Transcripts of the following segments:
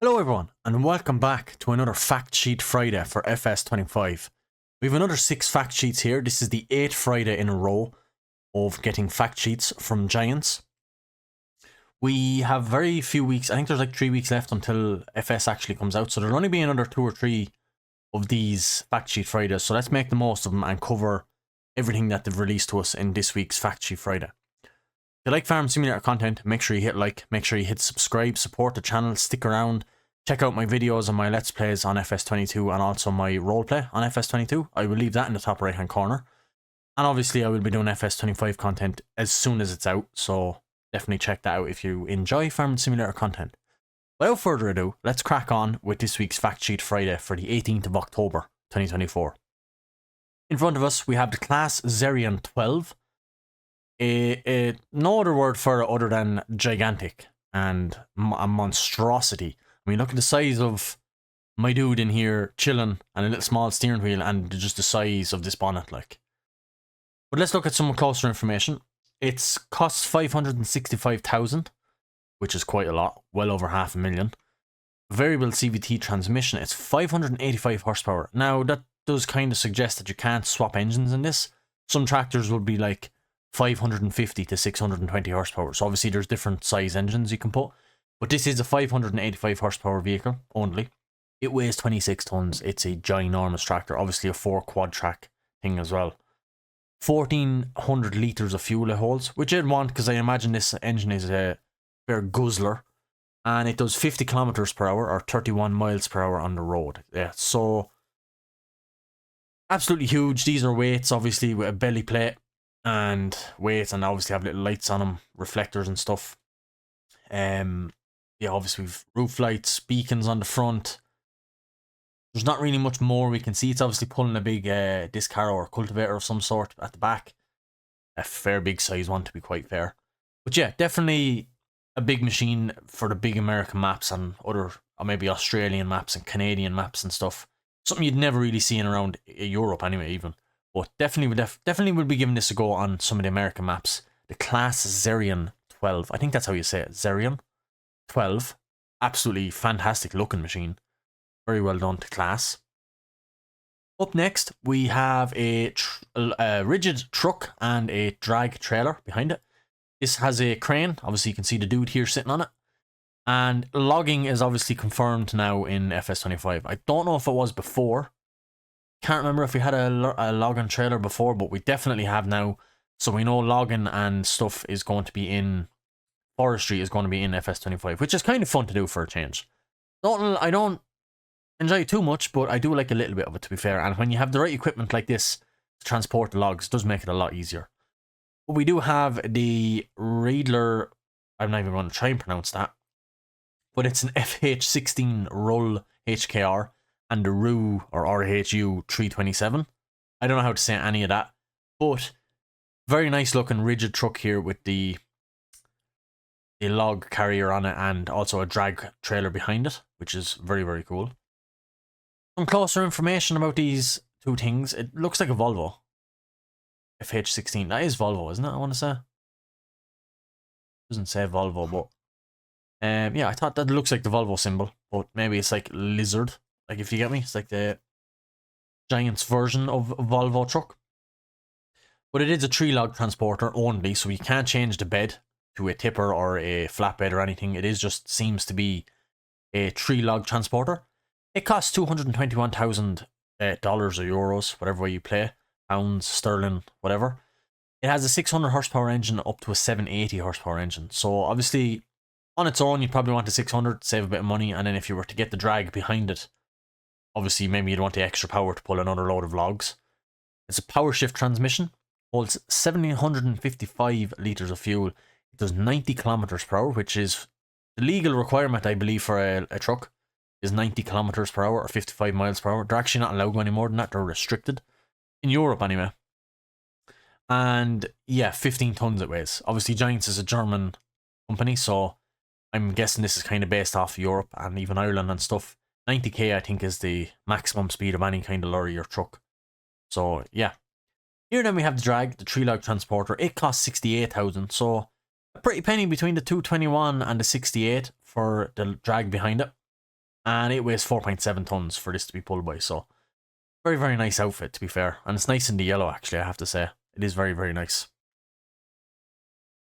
Hello everyone, and welcome back to another Fact Sheet Friday for FS25. We have another 6 fact sheets here. This is the 8th Friday in a row of getting fact sheets from Giants. We have very few weeks, I think there's like 3 weeks left until FS actually comes out, so there'll only be another 2 or 3 of these Fact Sheet Fridays, so let's make the most of them and cover everything that they've released to us in this week's Fact Sheet Friday. If you like Farm Simulator content, make sure you hit like, make sure you hit subscribe, support the channel, stick around. Check out my videos and my Let's Plays on FS22 and also my roleplay on FS22. I will leave that in the top right hand corner. And obviously I will be doing FS25 content as soon as it's out, so definitely check that out if you enjoy Farming Simulator content. Without further ado, let's crack on with this week's Fact Sheet Friday for the 18th of October 2024. In front of us we have the CLAAS XERION 12. No other word for it other than gigantic and a monstrosity. I mean, look at the size of my dude in here chilling and a little small steering wheel and just the size of this bonnet, like. But let's look at some closer information. It's costs 565,000, which is quite a lot, well over $500,000. Variable CVT transmission, it's 585 horsepower. Now, that does kind of suggest that you can't swap engines in this. Some tractors will be like 550 to 620 horsepower. So obviously there's different size engines you can put. But this is a 585 horsepower vehicle only. It weighs 26 tons. It's a ginormous tractor. Obviously a 4 quad track thing as well. 1,400 litres of fuel it holds, which I'd want because I imagine this engine is a fair guzzler. And it does 50 kilometers per hour or 31 miles per hour on the road. Yeah, so absolutely huge. These are weights, obviously, with a belly plate and weights, and obviously have little lights on them, reflectors and stuff. Yeah, obviously we've roof lights, beacons on the front. There's not really much more we can see. It's obviously pulling a big disc harrow or cultivator of some sort at the back. A fair big size one, to be quite fair. But yeah, definitely a big machine for the big American maps and other, or maybe Australian maps and Canadian maps and stuff. Something you'd never really see in around Europe anyway, even. But definitely would be giving this a go on some of the American maps. The CLAAS XERION 12. I think that's how you say it. XERION 12. Absolutely fantastic looking machine. Very well done to CLAAS. Up next, we have a rigid truck and a drag trailer behind it. This has a crane. Obviously, you can see the dude here sitting on it. And logging is obviously confirmed now in FS25. I don't know if it was before. Can't remember if we had a logging trailer before, but we definitely have now. So we know logging and stuff is going to be in, forestry is going to be in FS25, which is kind of fun to do for a change. I don't enjoy it too much, but I do like a little bit of it, to be fair. And when you have the right equipment like this to transport the logs, it does make it a lot easier. But we do have the Razer, I'm not even going to try and pronounce that, but it's an FH16 Rull HKR and the RU or RHU 327. I don't know how to say any of that, but very nice looking rigid truck here with the log carrier on it and also a drag trailer behind it, which is very, very cool. Some closer information about these two things. It looks like a Volvo. FH16. That is Volvo, isn't it? I want to say. Doesn't say Volvo, but yeah, I thought that looks like the Volvo symbol, but maybe it's like lizard. Like, if you get me, it's like the Giants version of a Volvo truck. But it is a 3-log transporter only, so you can't change the bed to a tipper or a flatbed or anything. It is just seems to be a 3-log transporter. It costs $221,000 or euros, whatever way you play, pounds, sterling, whatever. It has a 600 horsepower engine up to a 780 horsepower engine. So obviously, on its own, you'd probably want a 600, save a bit of money, and then if you were to get the drag behind it, obviously maybe you'd want the extra power to pull another load of logs. It's a power shift transmission, holds 1,755 litres of fuel. It does 90 kilometers per hour, which is the legal requirement, I believe, for a truck, is 90 kilometers per hour or 55 miles per hour. They're actually not allowed to go any more than that. They're restricted. In Europe, anyway. And yeah, 15 tons it weighs. Obviously, Giants is a German company, so I'm guessing this is kind of based off Europe and even Ireland and stuff. 90k, I think, is the maximum speed of any kind of lorry or truck. So, yeah. Here then we have the drag, the 3-log transporter. It costs 68,000, so a pretty penny between the 221 and the 68 for the drag behind it. and it weighs 4.7 tons for this to be pulled by, so very, very nice outfit, to be fair. And it's nice in the yellow, actually, I have to say. It is very, very nice.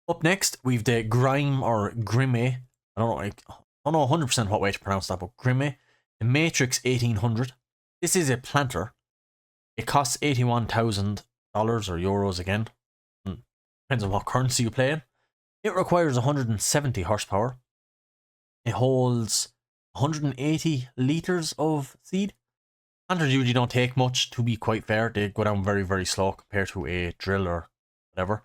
Up next, we've the Grime or Grimme. I don't know 100% what way to pronounce that, but Grimme. The Matrix 1800. This is a planter. It costs $81,000 or euros again. Depends on what currency you play in. It requires 170 horsepower. It holds 180 litres of seed. Planters usually don't take much, to be quite fair. They go down very, very slow compared to a drill or whatever.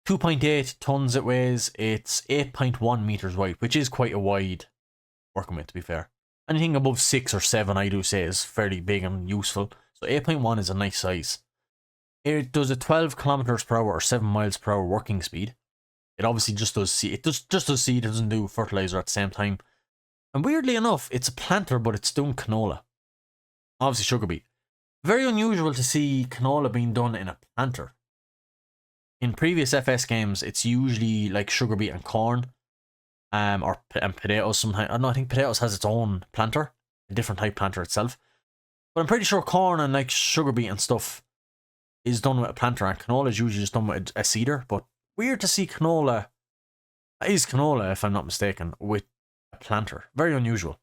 2.8 tons it weighs. It's 8.1 meters wide, which is quite a wide working with, to be fair. Anything above 6 or 7, I do say, is fairly big and useful. So 8.1 is a nice size. It does a 12 kilometers per hour or 7 miles per hour working speed. It obviously just does seed. It just does seed. It doesn't do fertilizer at the same time. And weirdly enough, it's a planter, but it's doing canola. Obviously sugar beet. Very unusual to see canola being done in a planter. In previous FS games, it's usually like sugar beet and corn, and potatoes sometimes. I don't know, I think potatoes has its own planter, a different type planter itself. But I'm pretty sure corn and like sugar beet and stuff is done with a planter, and canola is usually just done with a seeder. But weird to see canola, that is canola if I'm not mistaken, with a planter. Very unusual.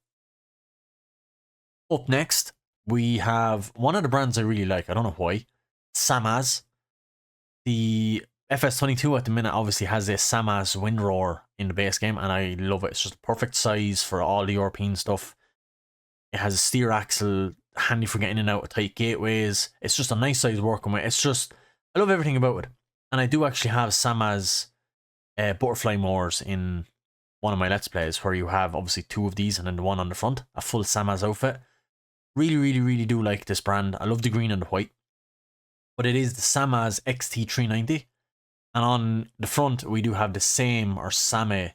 Up next, we have one of the brands I really like. I don't know why. CLAAS. The FS25 at the minute obviously has this CLAAS wind roar in the base game, and I love it. It's just the perfect size for all the European stuff. It has a steer axle, handy for getting in and out of tight gateways. It's just a nice size working with. It's just, I love everything about it. And I do actually have CLAAS butterfly mowers in one of my Let's Plays, where you have obviously 2 of these and then the one on the front, a full CLAAS outfit. Really, really, really do like this brand. I love the green and the white. But it is the CLAAS XT390. And on the front, we do have the same, or Same.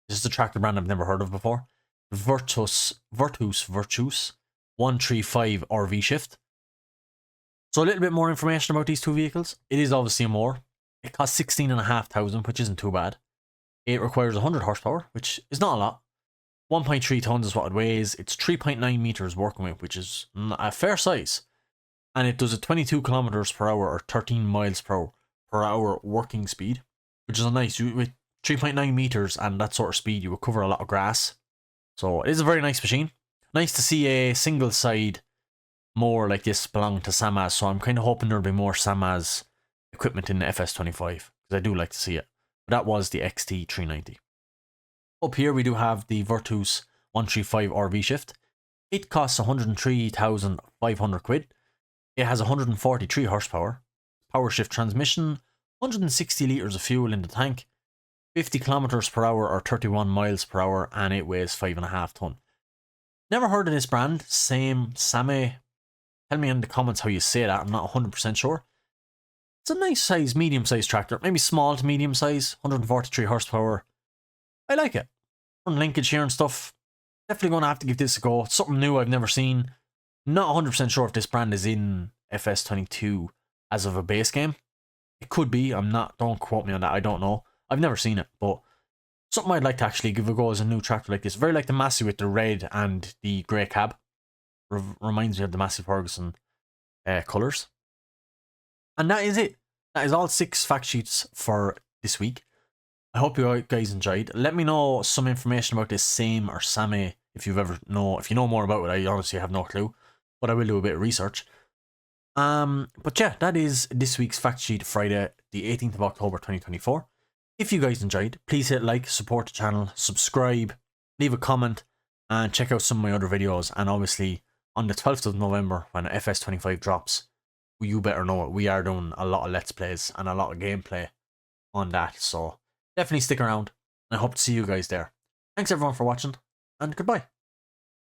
This is a tractor brand I've never heard of before. Virtus 135 RV shift. So a little bit more information about these 2 vehicles. It is obviously more. It costs 16,500, which isn't too bad. It requires 100 horsepower, which is not a lot. 1.3 tons is what it weighs. It's 3.9 meters working with, which is a fair size. And it does a 22 kilometers per hour or 13 miles per hour working speed, which is a nice, with 3.9 meters and that sort of speed, you will cover a lot of grass. So it is a very nice machine. Nice to see a single side more like this belong to CLAAS. So I'm kind of hoping there'll be more CLAAS equipment in the FS25, because I do like to see it. But that was the XT390. Up here we do have the Virtus 135 RV shift. It costs 103,500 quid. It has 143 horsepower, power shift transmission, 160 litres of fuel in the tank, 50 kilometers per hour or 31 miles per hour, and it weighs 5.5 ton. Never heard of this brand. Same. Tell me in the comments how you say that. I'm not 100% sure. It's a nice size, medium size tractor. Maybe small to medium size. 143 horsepower. I like it. From linkage here and stuff. Definitely going to have to give this a go. It's something new I've never seen. Not 100% sure if this brand is in FS22 as of a base game. It could be. I'm not. Don't quote me on that. I don't know. I've never seen it, but something I'd like to actually give a go as a new tractor like this. Very like the Massey with the red and the grey cab. Reminds me of the Massey Ferguson colours. And that is it. That is all 6 fact sheets for this week. I hope you guys enjoyed. Let me know some information about this Same or Same if you know more about it. I honestly have no clue, but I will do a bit of research. But yeah, that is this week's fact sheet, Friday, the 18th of October 2024. If you guys enjoyed, please hit like, support the channel, subscribe, leave a comment, and check out some of my other videos. And obviously, on the 12th of November, when FS25 drops, you better know it. We are doing a lot of Let's Plays and a lot of gameplay on that. So definitely stick around, and I hope to see you guys there. Thanks everyone for watching, and goodbye.